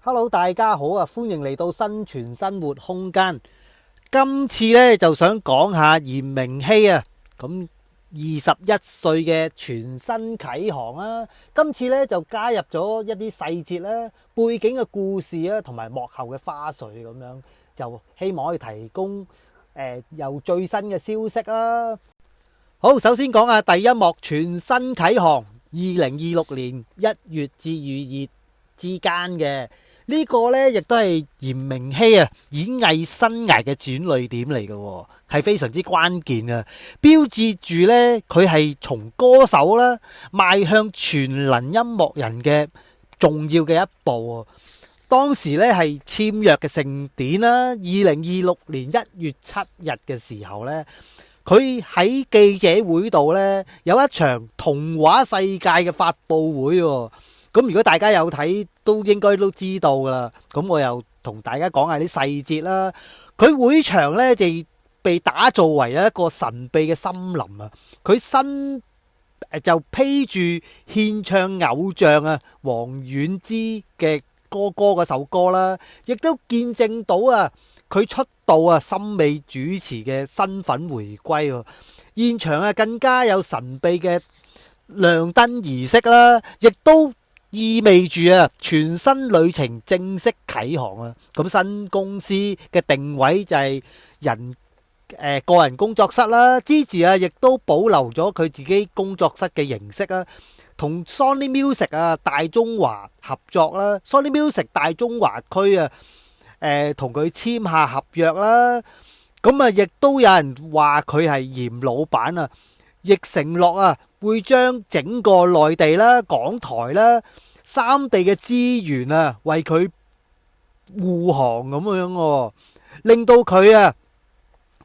Hello， 大家好啊！歡迎嚟到生存生活空間。今次呢，就想講下嚴明熙啊，咁21歲嘅全新啟航啊。今次呢，就加入咗一啲細節啦、背景嘅故事啊，同埋幕後嘅花絮咁樣，就希望可以提供有最新嘅消息啦。好，首先講下第一幕全新啟航，2026年1月至2月之間嘅。呢個呢，亦都係嚴明熙啊演藝生涯嘅轉捩點嚟嘅，係非常之關鍵嘅，標誌住呢，佢係從歌手啦邁向全能音樂人嘅重要嘅一步。當時呢，係簽約嘅盛典啦，2026年1月7日嘅時候呢，佢喺記者會度呢，有一場童話世界嘅發佈會。咁如果大家有睇，都應該都知道噶啦。咁我又同大家講下啲細節啦。佢會場呢，就被打造為一個神秘嘅森林啊。佢身就披住獻唱偶像啊王菀之嘅歌嗰首歌啦，亦都見證到啊佢出道啊森美主持嘅身份回歸。現場啊更加有神秘嘅亮燈儀式啦，亦都意味住啊全新旅程正式啟航啊！咁新公司嘅定位就係個人工作室啦，之前啊亦都保留咗佢自己工作室嘅形式啊，同 Sony Music 啊大中華合作啦，Sony Music 大中華區啊同佢簽下合約啦。咁啊亦都有人話佢係嚴老闆啊，亦承諾啊會將整個內地啦、港台啦三地嘅資源啊為佢護航咁樣，令到佢啊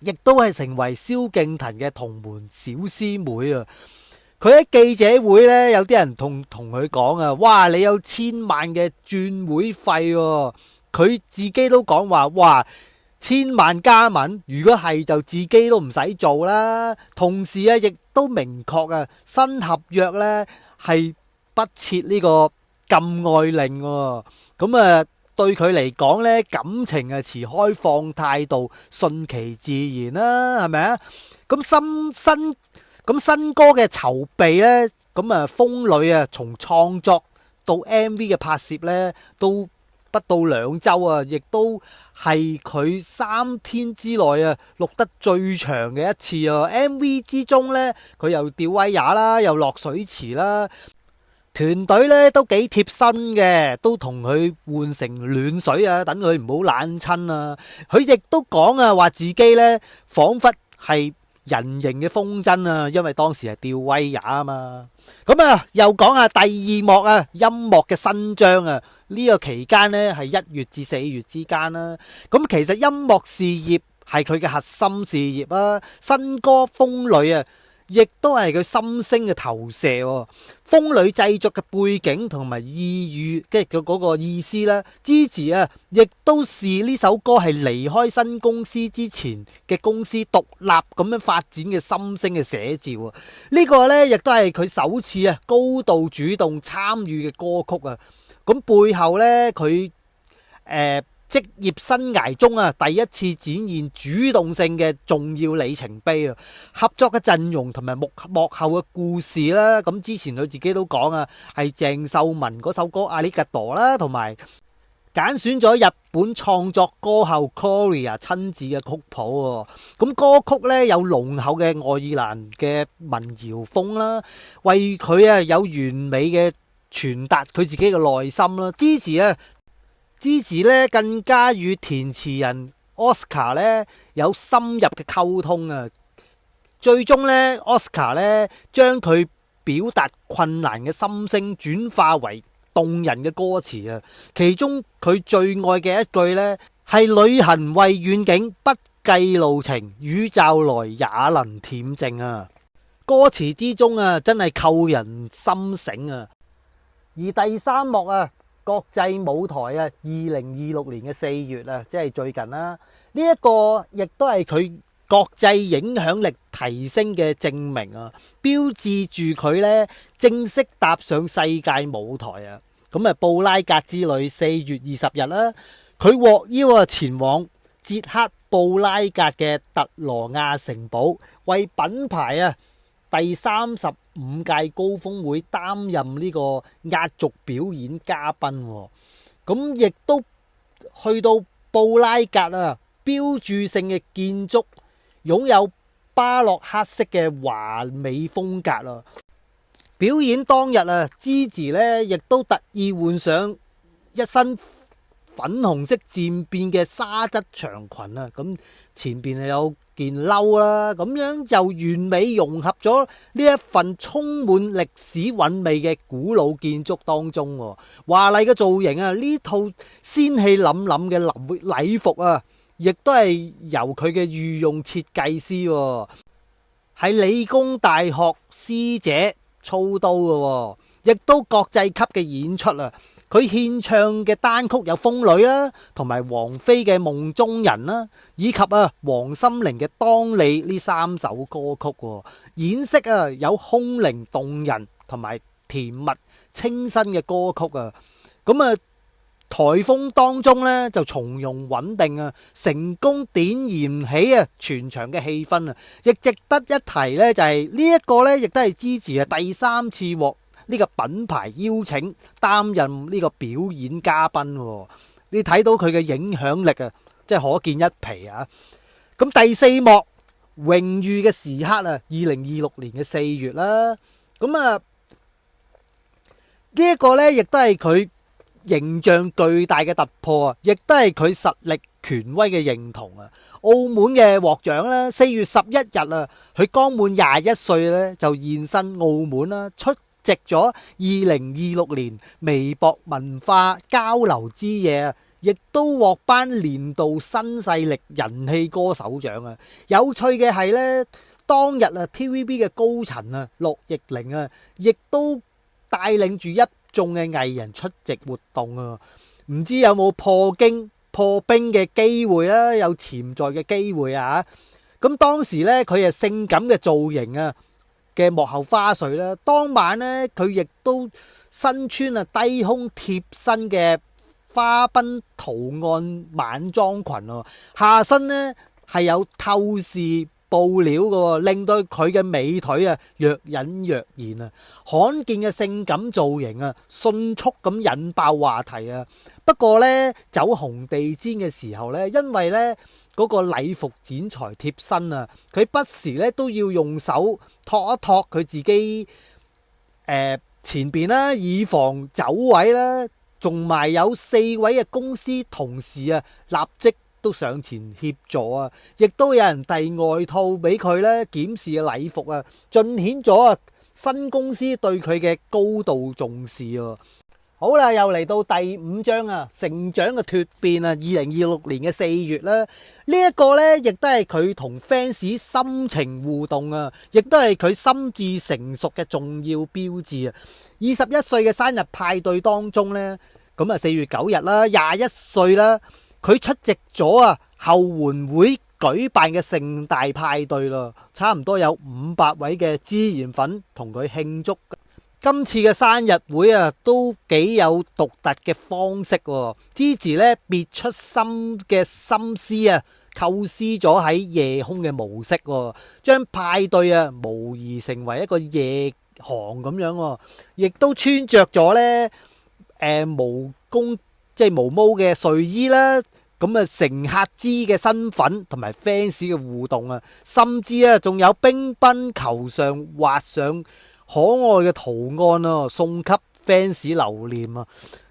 亦都係成為蕭敬騰嘅同門小師妹啊。佢喺記者會呢，有啲人同佢講啊，哇你有1000萬嘅轉會費喎。佢自己都講話，哇1000萬加文，如果係就自己都唔使做啦。同時啊亦都明確啊新合約呢係不設呢個禁愛令。咁啊對佢嚟講呢，感情啊持開放態度，順其自然啦，係咪啊？咁新歌嘅籌備呢，咁啊風女啊從創作到 MV 嘅拍攝呢，都不到2週啊，亦都係佢3天之內啊錄得最長嘅一次啊。MV 之中呢，佢又吊威亞啦，又落水池啦。團隊咧都幾貼身嘅，都同佢換成暖水啊，等佢唔好冷親啊。佢亦都講啊，話自己咧仿佛係人形嘅風箏啊，因為當時係吊威亞啊嘛。咁啊，又講下第2幕啊，音樂嘅新章啊。呢個期間呢係1月至4月之間啦。咁其實音樂事業係佢嘅核心事業啊。新歌風女啊，亦都係佢心聲嘅投射。風女製作嘅背景同埋意喻，即係佢嗰個意思啦。支持啊，亦都是呢首歌係離開新公司之前嘅公司獨立咁樣發展嘅心聲嘅寫照。呢個呢，亦都係佢首次啊高度主動參與嘅歌曲啊。咁背後呢，佢職業生涯中啊，第一次展現主動性嘅重要里程碑啊！合作嘅陣容同埋幕後嘅故事啦，咁之前佢自己都講啊，係鄭秀文嗰首歌《阿里嘎多》啦，同埋揀選咗日本創作歌后 Korea 親自嘅曲譜。咁歌曲呢，有濃厚嘅愛爾蘭嘅民謠風啦，為佢啊有完美嘅傳達佢自己嘅內心啦，支持咧更加與填詞人 Oscar 咧有深入嘅溝通啊！最終咧 Oscar 咧將佢表達困難嘅心聲轉化為動人嘅歌詞啊！其中佢最愛嘅一句咧係旅行為遠景，不計路程，宇宙來也能恬靜啊！歌詞之中啊，真係扣人心醒啊！而第3幕啊，國際舞台啊，2026年嘅4月啊，即係最近啦。呢一個亦都係佢國際影響力提升嘅證明啊，標誌住佢呢正式踏上世界舞台啊。咁啊，布拉格之旅4月20日啦，佢獲邀前往捷克布拉格嘅特羅亞城堡，為品牌第35屆高峰會擔任呢個壓軸表演嘉賓。咁亦都去到布拉格標誌性嘅建築，擁有巴洛克式嘅華美風格。表演當日Gigi 呢亦都特意換上一身粉紅色漸變嘅紗質長裙咁前邊有件褸啦，咁樣就完美融合咗呢一份充滿歷史韻味嘅古老建築當中。華麗嘅造型呢套仙氣凜凜嘅禮服亦都係由佢嘅御用設計師係理工大學師姐操刀嘅，亦都國際級嘅演出佢獻唱嘅單曲有《風女》啦，同埋王菲嘅《夢中人》啦，以及王心凌嘅《當你》呢3首歌曲。演繹有空靈動人同埋甜蜜清新嘅歌曲咁颱風當中呢就從容穩定成功點燃起全場嘅氣氛亦值得一提呢就係呢一個呢亦都係Gigi第3次獲呢個品牌邀請擔任呢個表演嘉賓。你睇到佢嘅影響力即係可見一皮咁第4幕榮譽嘅時刻2026年嘅4月啦。咁呢一個呢亦都係佢形象巨大嘅突破亦都係佢實力權威嘅認同澳門嘅獲獎啦，4月11日佢剛滿21歲呢就現身澳門出席咗2026年微博文化交流之夜亦都獲頒年度新勢力人氣歌手獎有趣嘅係呢，當日TVB 嘅高層樂易玲亦都帶領住一眾嘅藝人出席活動唔知有冇破冰嘅機會有潛在嘅機會咁當時呢，佢係性感嘅造型嘅幕後花絮啦。當晚呢，佢亦都身穿低胸貼身嘅花邊圖案晚裝裙下身呢係有透視布料嘅，令到佢嘅美腿若隱若現罕見嘅性感造型迅速咁引爆話題不過呢，走紅地毯嘅時候呢，因為呢嗰個禮服剪裁貼身佢不時呢都要用手托一托佢自己前邊啦，以防走位啦。仲埋有4位嘅公司同事立即都上前協助亦都有人遞外套俾佢檢視嘅禮服盡顯咗新公司對佢嘅高度重視好啦，又嚟到第5章成長嘅蛻變2026年嘅4月啦，呢一個呢亦都係佢同 fans 深情互動亦都係佢心智成熟嘅重要標誌21歲嘅生日派對當中呢，咁4月9日啦，21歲啦，佢出席咗後援會舉辦嘅盛大派對咯，差唔多有500位嘅資源粉同佢慶祝。今次嘅生日會都幾有獨特嘅方式Gigi呢別出心嘅心思構思咗喺夜空嘅模式將派對模擬成為一個夜航咁樣亦都穿着咗呢毛毛嘅睡衣啦，咁乘客 G 嘅身份同埋 fans 嘅互動甚至仲有乒乓球上畫上可愛嘅圖案送給 fans 留念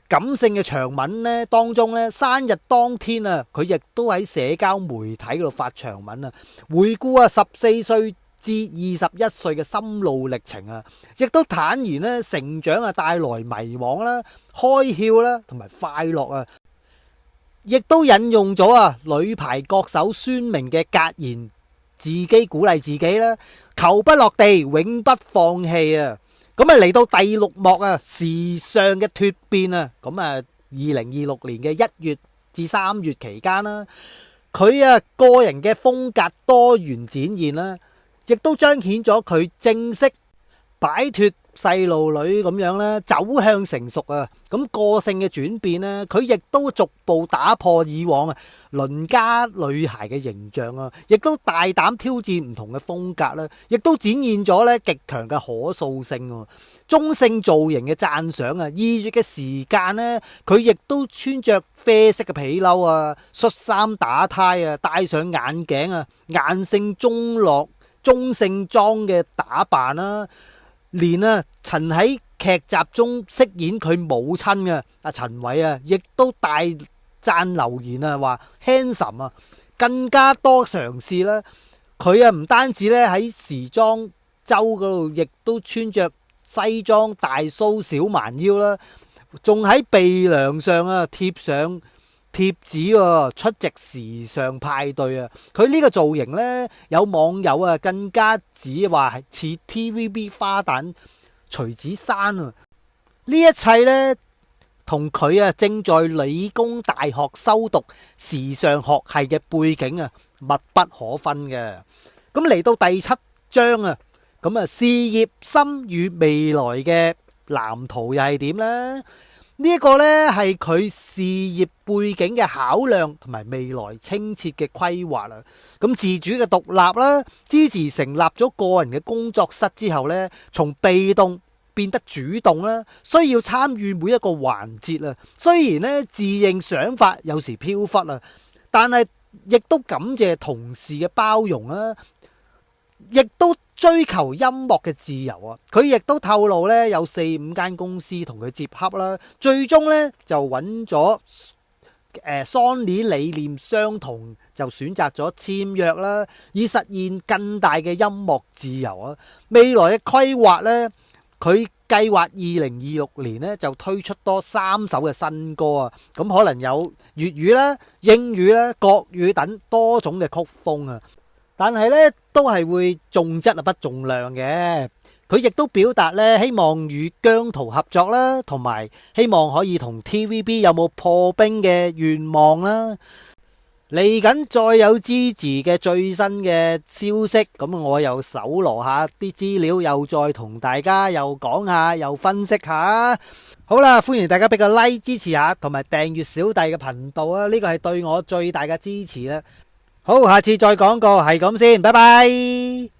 感性嘅長文呢當中呢，生日當天佢亦都喺社交媒體嗰度發長文回顧14歲至21歲嘅心路歷程亦都坦言成長帶來迷惘啦、開竅啦同埋快樂亦都引用咗女排國手孫明嘅格言，自己鼓勵自己啦，球不落地，永不放棄咁嚟到第6幕時尚嘅蛻變咁2026年嘅1月至3月期間啦，佢個人嘅風格多元展現啦，亦都彰顯咗佢正式擺脫細路女咁樣啦，走向成熟啊，咁個性嘅轉變呢，佢亦都逐步打破以往啊鄰家女孩嘅形象啊，亦都大膽挑戰唔同嘅風格啦，亦都展現咗咧極強嘅可塑性。中性造型嘅讚賞啊，2月嘅時間呢，佢亦都穿着啡色嘅皮褸啊，恤衫打呔啊，戴上眼鏡啊，顏性中性裝嘅打扮啦。連曾喺劇集中飾演佢母親嘅阿陳偉啊，亦都大讚留言啊，話 handsome 啊，更加多嘗試啦。佢唔單止咧喺時裝周嗰度，亦都穿着西裝大鬚小蠻腰啦，仲喺鼻梁上貼上貼紙出席時尚派對啊！佢呢個造型呢，有網友更加指話係似 TVB 花旦徐子珊啊！呢一切呢，同佢正在理工大學修讀時尚學系嘅背景密不可分嘅。咁嚟到第7章啊，咁事業心與未來嘅藍圖又係點呢？呢一個呢係佢事業背景嘅考量同埋未來清澈嘅規劃啦。咁自主嘅獨立啦，支持成立咗個人嘅工作室之後呢，從被動變得主動啦，需要參與每一個環節啊。雖然呢自認想法有時飄忽啊，但係亦都感謝同事嘅包容啦，亦都追求音樂嘅自由啊！佢亦都透露咧，有4-5間公司同佢接洽啦，最終咧就揾咗Sony 理念相同，就選擇咗簽約啦，以實現更大嘅音樂自由啊！未來嘅規劃咧，佢計劃2026年咧就推出多3首嘅新歌啊！咁可能有粵語啦、英語啦、國語等多種嘅曲風啊！但係咧，都係會重質不重量嘅。佢亦都表達咧，希望與姜濤合作啦，同埋希望可以同 TVB 有冇破冰嘅願望啦。嚟緊再有支持嘅最新嘅消息，咁我又搜羅下啲資料，又再同大家又講下，又分析下。好啦，歡迎大家俾個 like 支持下，同埋訂閱小弟嘅頻道啊！呢個係對我最大嘅支持啦。好，下次再講過，係咁先，拜拜。